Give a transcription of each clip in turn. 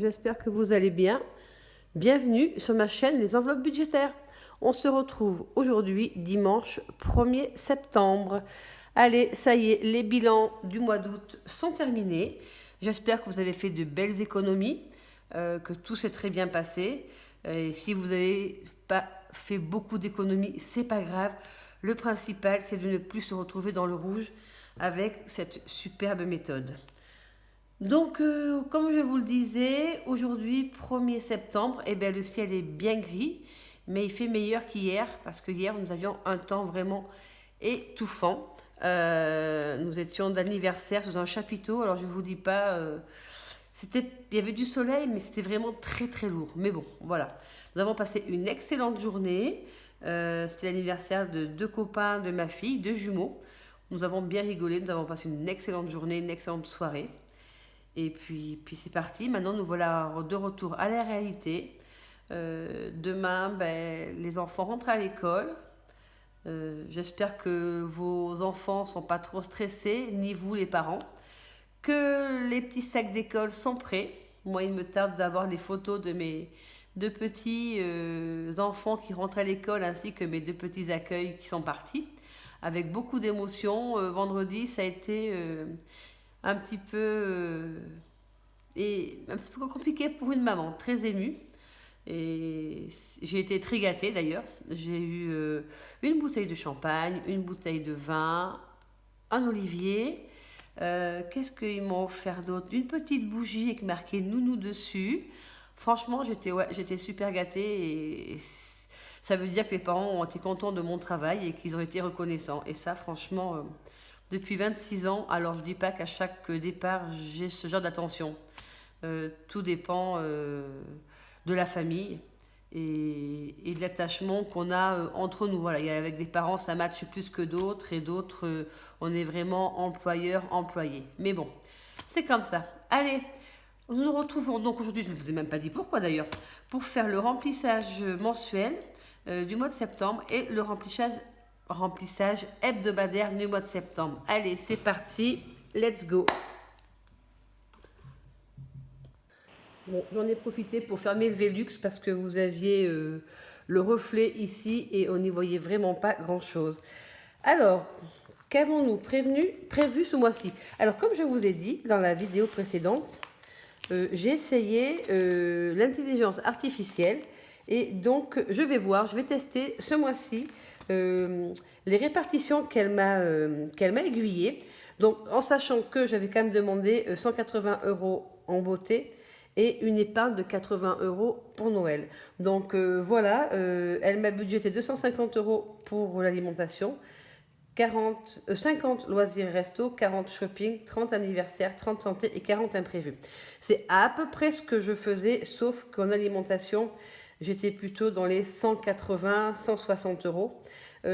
j'espère que vous allez bien. Bienvenue sur ma chaîne Les Enveloppes Budgétaires. On se retrouve aujourd'hui, dimanche 1er septembre. Allez, ça y est, les bilans du mois d'août sont terminés. J'espère que vous avez fait de belles économies, que tout s'est très bien passé. Et si vous n'avez pas fait beaucoup d'économies, c'est pas grave. Le principal, c'est de ne plus se retrouver dans le rouge avec cette superbe méthode. Donc, comme je vous le disais, aujourd'hui, 1er septembre, eh bien, le ciel est bien gris, mais il fait meilleur qu'hier, parce que hier, nous avions un temps vraiment étouffant. Nous étions d'anniversaire sous un chapiteau, alors je ne vous dis pas, il y avait du soleil, mais c'était vraiment très très lourd. Mais bon, voilà. Nous avons passé une excellente journée. C'était l'anniversaire de 2 copains de ma fille, 2 jumeaux. Nous avons bien rigolé, nous avons passé une excellente journée, une excellente soirée. Et puis c'est parti. Maintenant, nous voilà de retour à la réalité. Demain, les enfants rentrent à l'école. J'espère que vos enfants ne sont pas trop stressés, ni vous les parents. Que les petits sacs d'école sont prêts. Moi, il me tarde d'avoir des photos de mes 2 petits enfants qui rentrent à l'école, ainsi que mes 2 petits accueils qui sont partis. Avec beaucoup d'émotions. Vendredi, ça a été un petit peu compliqué pour une maman, très émue. Et j'ai été très gâtée d'ailleurs. J'ai eu une bouteille de champagne, une bouteille de vin, un olivier. Qu'est-ce qu'ils m'ont offert d'autre? Une petite bougie avec marqué nounou dessus. Franchement, j'étais super gâtée et ça veut dire que les parents ont été contents de mon travail et qu'ils ont été reconnaissants. Et ça, franchement, depuis 26 ans, alors je ne dis pas qu'à chaque départ, j'ai ce genre d'attention. Tout dépend de la famille et de l'attachement qu'on a entre nous. Voilà, avec des parents, ça matche plus que d'autres et d'autres, on est vraiment employeur-employé. Mais bon, c'est comme ça. Allez, nous nous retrouvons donc aujourd'hui, je ne vous ai même pas dit pourquoi d'ailleurs, pour faire le remplissage mensuel du mois de septembre et le remplissage hebdomadaire du mois de septembre. Allez, c'est parti, let's go. Bon, j'en ai profité pour fermer le Velux parce que vous aviez le reflet ici et on n'y voyait vraiment pas grand-chose. Alors, qu'avons-nous prévu ce mois-ci? Alors, comme je vous ai dit dans la vidéo précédente, j'ai essayé l'intelligence artificielle et donc je vais tester ce mois-ci les répartitions qu'elle m'a aiguillées. Donc, en sachant que j'avais quand même demandé 180 € en beauté et une épargne de 80 € pour Noël. Donc voilà, elle m'a budgété 250 € pour l'alimentation, 50 loisirs resto, 40 shopping, 30 anniversaires, 30 santé et 40 imprévus. C'est à peu près ce que je faisais, sauf qu'en alimentation, j'étais plutôt dans les 180, 160 €.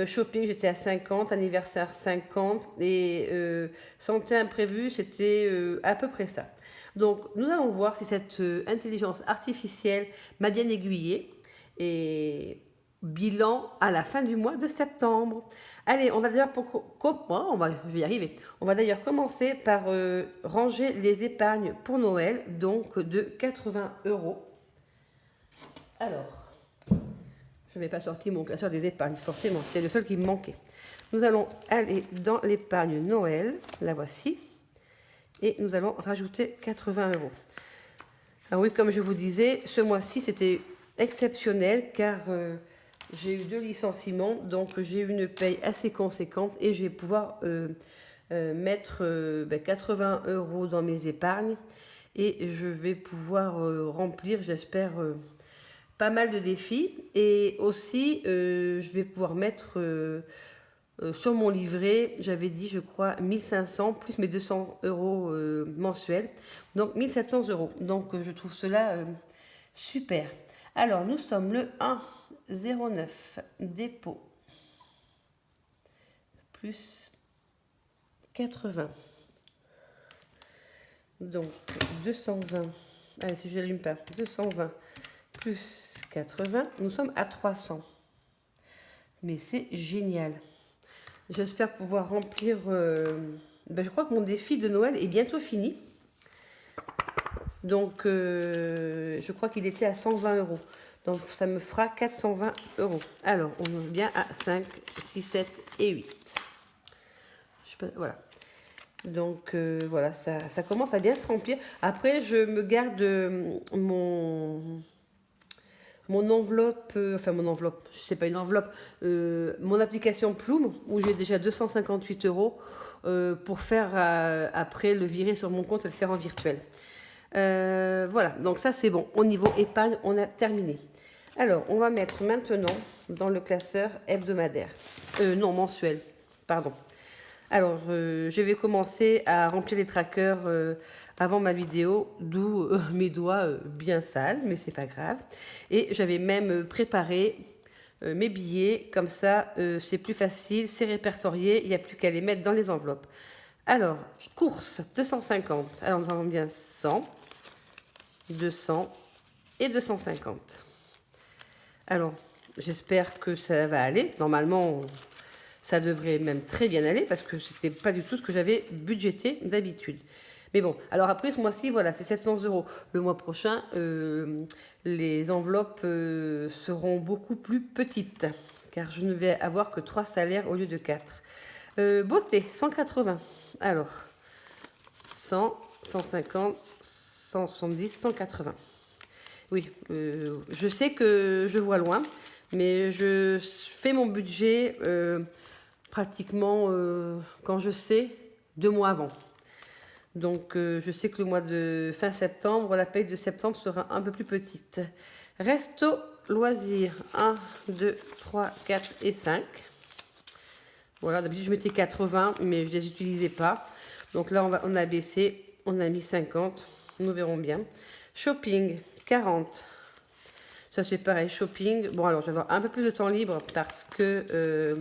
Shopping, j'étais à 50, anniversaire 50 et santé imprévue, c'était à peu près ça. Donc, nous allons voir si cette intelligence artificielle m'a bien aiguillée. Et bilan à la fin du mois de septembre. Allez, on va d'ailleurs je vais y arriver. On va d'ailleurs commencer par ranger les épargnes pour Noël, donc de 80 €. Alors, je n'avais pas sorti mon classeur des épargnes, forcément, c'était le seul qui me manquait. Nous allons aller dans l'épargne Noël, la voici. Et nous allons rajouter 80 €. Alors oui, comme je vous disais, ce mois-ci, c'était exceptionnel car j'ai eu 2 licenciements. Donc, j'ai eu une paye assez conséquente et je vais pouvoir mettre 80 € dans mes épargnes. Et je vais pouvoir remplir, j'espère, pas mal de défis. Et aussi, je vais pouvoir mettre... sur mon livret, j'avais dit, je crois, 1500 plus mes 200 € mensuels. Donc, 1700 €. Donc, je trouve cela super. Alors, nous sommes le 1,09 dépôt plus 80. Donc, 220. Allez, si je n'allume pas, 220 plus 80. Nous sommes à 300. Mais c'est génial. J'espère pouvoir remplir... je crois que mon défi de Noël est bientôt fini. Donc, je crois qu'il était à 120 euros. Donc, ça me fera 420 euros. Alors, on est bien à 5, 6, 7 et 8. Voilà. Donc, voilà, ça commence à bien se remplir. Après, je me garde mon enveloppe, je sais pas une enveloppe, mon application Plume, où j'ai déjà 258 euros pour faire après le virer sur mon compte et le faire en virtuel. Voilà, donc ça c'est bon. Au niveau épargne, on a terminé. Alors, on va mettre maintenant dans le classeur hebdomadaire. Non, mensuel, pardon. Alors, je vais commencer à remplir les trackers avant ma vidéo, d'où mes doigts bien sales, mais c'est pas grave. Et j'avais même préparé mes billets, comme ça c'est plus facile, c'est répertorié, il n'y a plus qu'à les mettre dans les enveloppes. Alors, course, 250. Alors, nous avons bien 100, 200 et 250. Alors, j'espère que ça va aller. Normalement, ça devrait même très bien aller parce que c'était pas du tout ce que j'avais budgété d'habitude. Mais bon, alors après ce mois-ci, voilà, c'est 700 euros. Le mois prochain, les enveloppes seront beaucoup plus petites car je ne vais avoir que 3 salaires au lieu de 4. Beauté, 180. Alors, 100, 150, 170, 180. Oui, je sais que je vois loin, mais je fais mon budget pratiquement quand je sais 2 mois avant. Donc je sais que le mois de fin septembre, la paye de septembre sera un peu plus petite. Resto, loisirs, 1, 2, 3, 4 et 5. Voilà, d'habitude je mettais 80, mais je ne les utilisais pas. Donc là on a baissé, on a mis 50, nous verrons bien. Shopping, 40. Ça c'est pareil, shopping. Bon alors je vais avoir un peu plus de temps libre parce que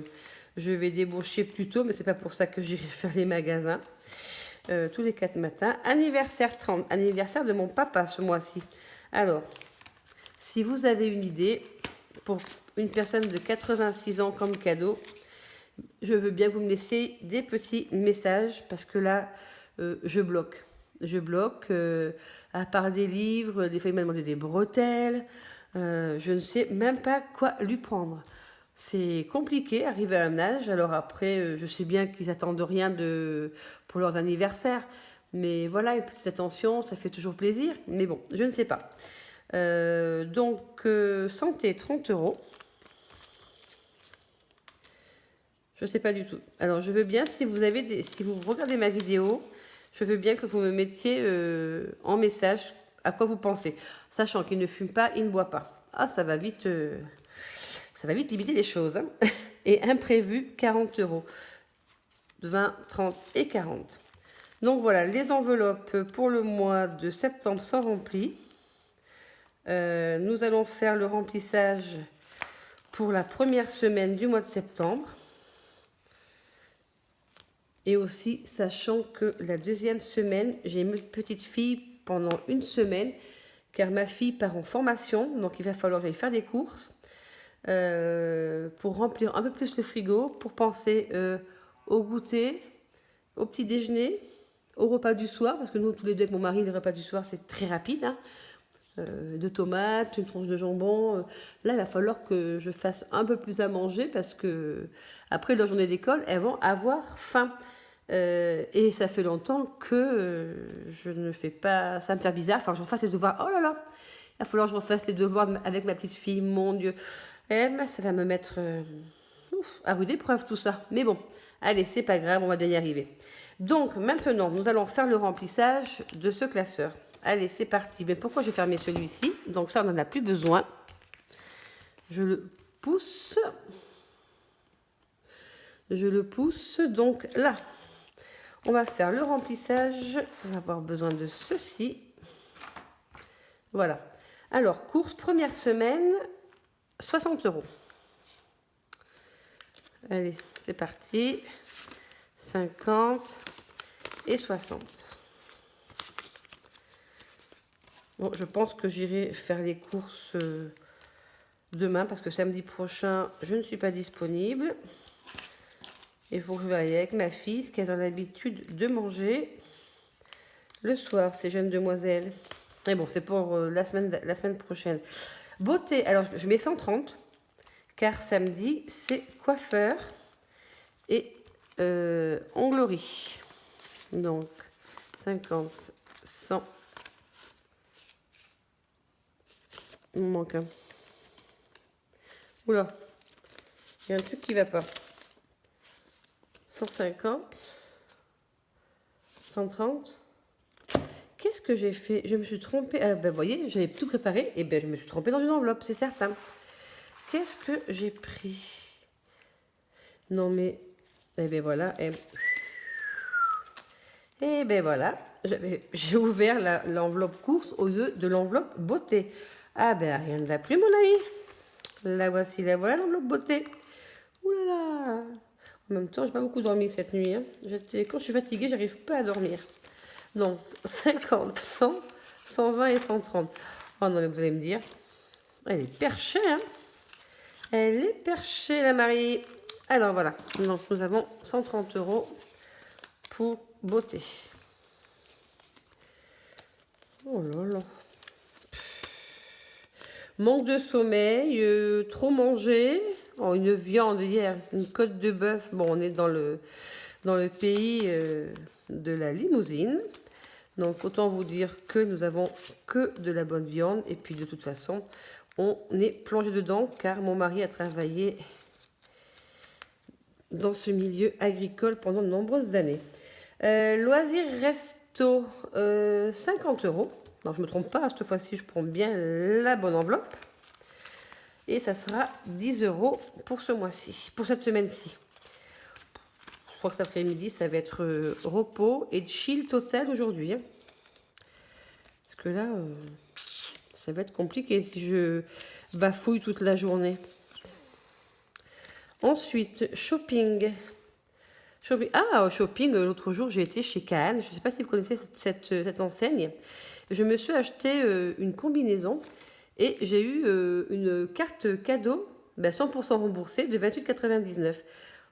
je vais débaucher plus tôt, mais c'est pas pour ça que j'irai faire les magasins. Tous les 4 matins. Anniversaire 30, anniversaire de mon papa ce mois-ci. Alors, si vous avez une idée pour une personne de 86 ans comme cadeau, je veux bien que vous me laissiez des petits messages parce que là, je bloque. Je bloque, à part des livres, des fois il m'a demandé des bretelles, je ne sais même pas quoi lui prendre. C'est compliqué, arriver à un âge. Alors après, je sais bien qu'ils attendent rien pour leurs anniversaires. Mais voilà, une petite attention, ça fait toujours plaisir. Mais bon, je ne sais pas. Donc, santé, 30 euros. Je ne sais pas du tout. Alors, je veux bien, si vous regardez ma vidéo, je veux bien que vous me mettiez en message à quoi vous pensez. Sachant qu'il ne fume pas, il ne boit pas. Ah, ça va vite limiter les choses. Hein. Et imprévu, 40 euros. 20, 30 et 40. Donc voilà, les enveloppes pour le mois de septembre sont remplies. Nous allons faire le remplissage pour la première semaine du mois de septembre. Et aussi, sachant que la deuxième semaine, j'ai une petite fille pendant une semaine, car ma fille part en formation, donc il va falloir que j'aille faire des courses pour remplir un peu plus le frigo, pour penser au goûter, au petit déjeuner, au repas du soir, parce que nous, tous les deux avec mon mari, le repas du soir, c'est très rapide, hein. 2 tomates, une tranche de jambon. Là, il va falloir que je fasse un peu plus à manger parce que après leur journée d'école, elles vont avoir faim. Et ça fait longtemps que je ne fais pas... Ça me fait bizarre. Enfin, je refasse les devoirs. Oh là là, il va falloir que je refasse les devoirs avec ma petite fille. Mon Dieu. Ça va me mettre à rude épreuve tout ça. Mais bon, allez, c'est pas grave, on va bien y arriver. Donc, maintenant, nous allons faire le remplissage de ce classeur. Allez, c'est parti. Mais pourquoi j'ai fermé celui-ci? Donc ça, on n'en a plus besoin. Je le pousse. Je le pousse. Donc là, on va faire le remplissage. On va avoir besoin de ceci. Voilà. Alors, course première semaine, 60 euros. Allez, c'est parti. 50 et 60. Bon, je pense que j'irai faire les courses demain parce que samedi prochain, je ne suis pas disponible. Et il faut que je aille avec ma fille, ce qu'elles ont l'habitude de manger. Le soir, ces jeunes demoiselles. Mais bon, c'est pour la semaine prochaine. Beauté, alors je mets 130, car samedi, c'est coiffeur et onglerie. Donc, 50, 100. Il me manque un. Oula, il y a un truc qui va pas. 150, 130. Qu'est-ce que j'ai fait? Je me suis trompée. Ah, ben, vous voyez, j'avais tout préparé. Et ben, je me suis trompée dans une enveloppe, c'est certain. Qu'est-ce que j'ai pris? Non, mais. Eh ben voilà. Et ben voilà. J'ai ouvert l'enveloppe course au lieu de l'enveloppe beauté. Ah ben, rien ne va plus, mon ami. La voici, la voilà, l'enveloppe beauté. Ouh là là. En même temps, j'ai pas beaucoup dormi cette nuit. Hein. Quand je suis fatiguée, j'arrive pas à dormir. Donc, 50, 100, 120 et 130. Oh non, mais vous allez me dire, elle est perchée, hein. Elle est perchée, la Marie. Alors voilà, donc nous avons 130 € pour beauté. Oh là là. Manque de sommeil, trop mangé. Oh, une viande hier, une côte de bœuf. Bon, on est dans le pays de la limousine. Donc autant vous dire que nous avons que de la bonne viande. Et puis de toute façon, on est plongé dedans car mon mari a travaillé dans ce milieu agricole pendant de nombreuses années. Loisirs resto, 50 €. Non, je ne me trompe pas, cette fois-ci, je prends bien la bonne enveloppe. Et ça sera 10 € pour ce mois-ci, pour cette semaine-ci. Je crois que cet après-midi, ça va être repos et chill total aujourd'hui. Hein. Parce que là, ça va être compliqué si je bafouille toute la journée. Ensuite, shopping. Shopping, l'autre jour, j'ai été chez Cannes. Je ne sais pas si vous connaissez cette enseigne. Je me suis acheté une combinaison et j'ai eu une carte cadeau 100% remboursée de 28,99 €.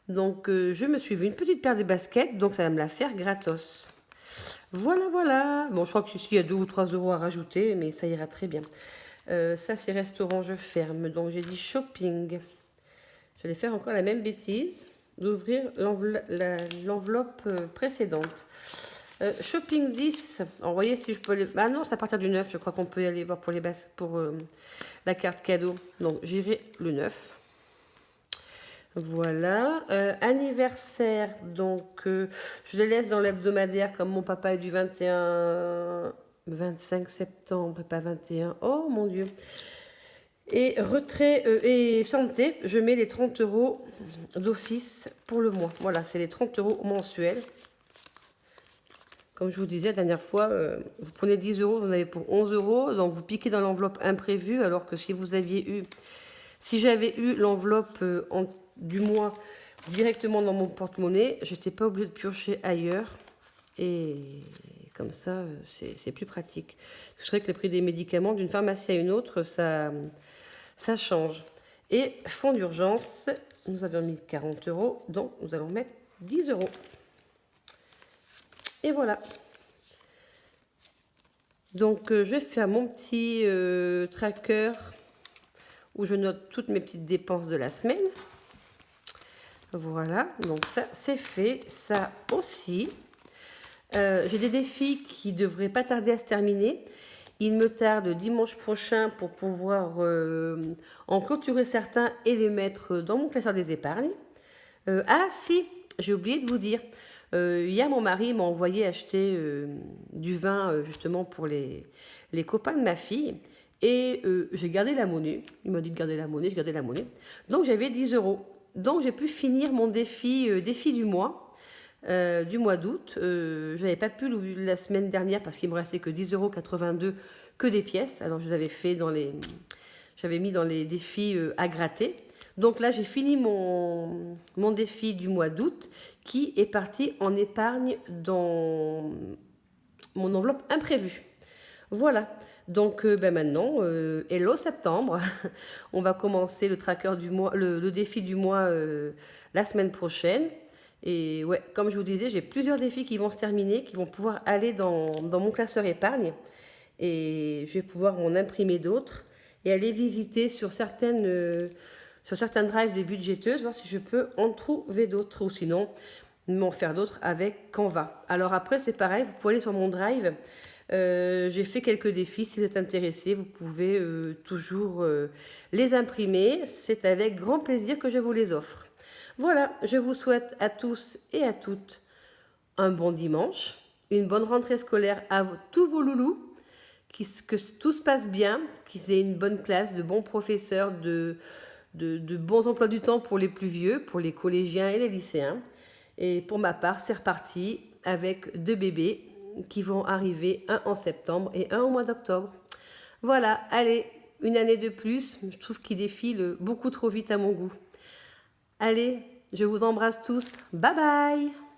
Donc, je me suis vu une petite paire de baskets, donc ça va me la faire gratos. Voilà, voilà. Bon, je crois qu'ici, il y a 2 ou 3 € à rajouter, mais ça ira très bien. Ça, c'est restaurant, je ferme. Donc, j'ai dit shopping. J'allais faire encore la même bêtise d'ouvrir l'enveloppe précédente. Shopping 10. Alors, vous voyez si je peux aller... Ah non, c'est à partir du 9. Je crois qu'on peut y aller voir pour la carte cadeau. Donc, j'irai le 9. Voilà. Anniversaire. Donc, je le laisse dans l'hebdomadaire comme mon papa est du 25 septembre et pas 21. Oh mon Dieu. Et retrait et santé, je mets les 30 € d'office pour le mois. Voilà, c'est les 30 € mensuels. Comme je vous disais la dernière fois, vous prenez 10 €, vous en avez pour 11 €. Donc, vous piquez dans l'enveloppe imprévue. Alors que si j'avais eu l'enveloppe du mois directement dans mon porte-monnaie, j'étais pas obligée de piocher ailleurs. Et comme ça, c'est plus pratique. Je sais que le prix des médicaments d'une pharmacie à une autre, ça change. Et fonds d'urgence, nous avions mis 40 €, donc nous allons mettre 10 €. Et voilà. Donc, je vais faire mon petit tracker où je note toutes mes petites dépenses de la semaine. Voilà, donc ça, c'est fait. Ça aussi. J'ai des défis qui ne devraient pas tarder à se terminer. Il me tarde dimanche prochain pour pouvoir en clôturer certains et les mettre dans mon classeur des épargnes. Ah si, j'ai oublié de vous dire. Hier, mon mari m'a envoyé acheter du vin justement pour les copains de ma fille. Et j'ai gardé la monnaie. Il m'a dit de garder la monnaie, j'ai gardé la monnaie. Donc j'avais 10 €. Donc j'ai pu finir mon défi du mois d'août. Je n'avais pas pu la semaine dernière parce qu'il me restait que 10,82 € que des pièces. Alors je l'avais fait j'avais mis dans les défis à gratter. Donc là j'ai fini mon défi du mois d'août qui est parti en épargne dans mon enveloppe imprévue. Voilà. Donc maintenant, hello septembre, on va commencer le tracker du mois, le défi du mois la semaine prochaine. Et ouais, comme je vous disais, j'ai plusieurs défis qui vont se terminer, qui vont pouvoir aller dans mon classeur épargne. et je vais pouvoir en imprimer d'autres et aller visiter sur certains drives des budgéteuses, voir si je peux en trouver d'autres ou sinon m'en faire d'autres avec Canva. Alors après, c'est pareil, vous pouvez aller sur mon drive. J'ai fait quelques défis, si vous êtes intéressés, vous pouvez toujours les imprimer. C'est avec grand plaisir que je vous les offre. Voilà, je vous souhaite à tous et à toutes un bon dimanche, une bonne rentrée scolaire à tous vos loulous, que tout se passe bien, qu'ils aient une bonne classe, de bons professeurs, de bons emplois du temps pour les plus vieux, pour les collégiens et les lycéens. Et pour ma part, c'est reparti avec 2 bébés qui vont arriver, un en septembre et un au mois d'octobre. Voilà, allez, une année de plus, je trouve qu'il défile beaucoup trop vite à mon goût. Allez, je vous embrasse tous, bye bye!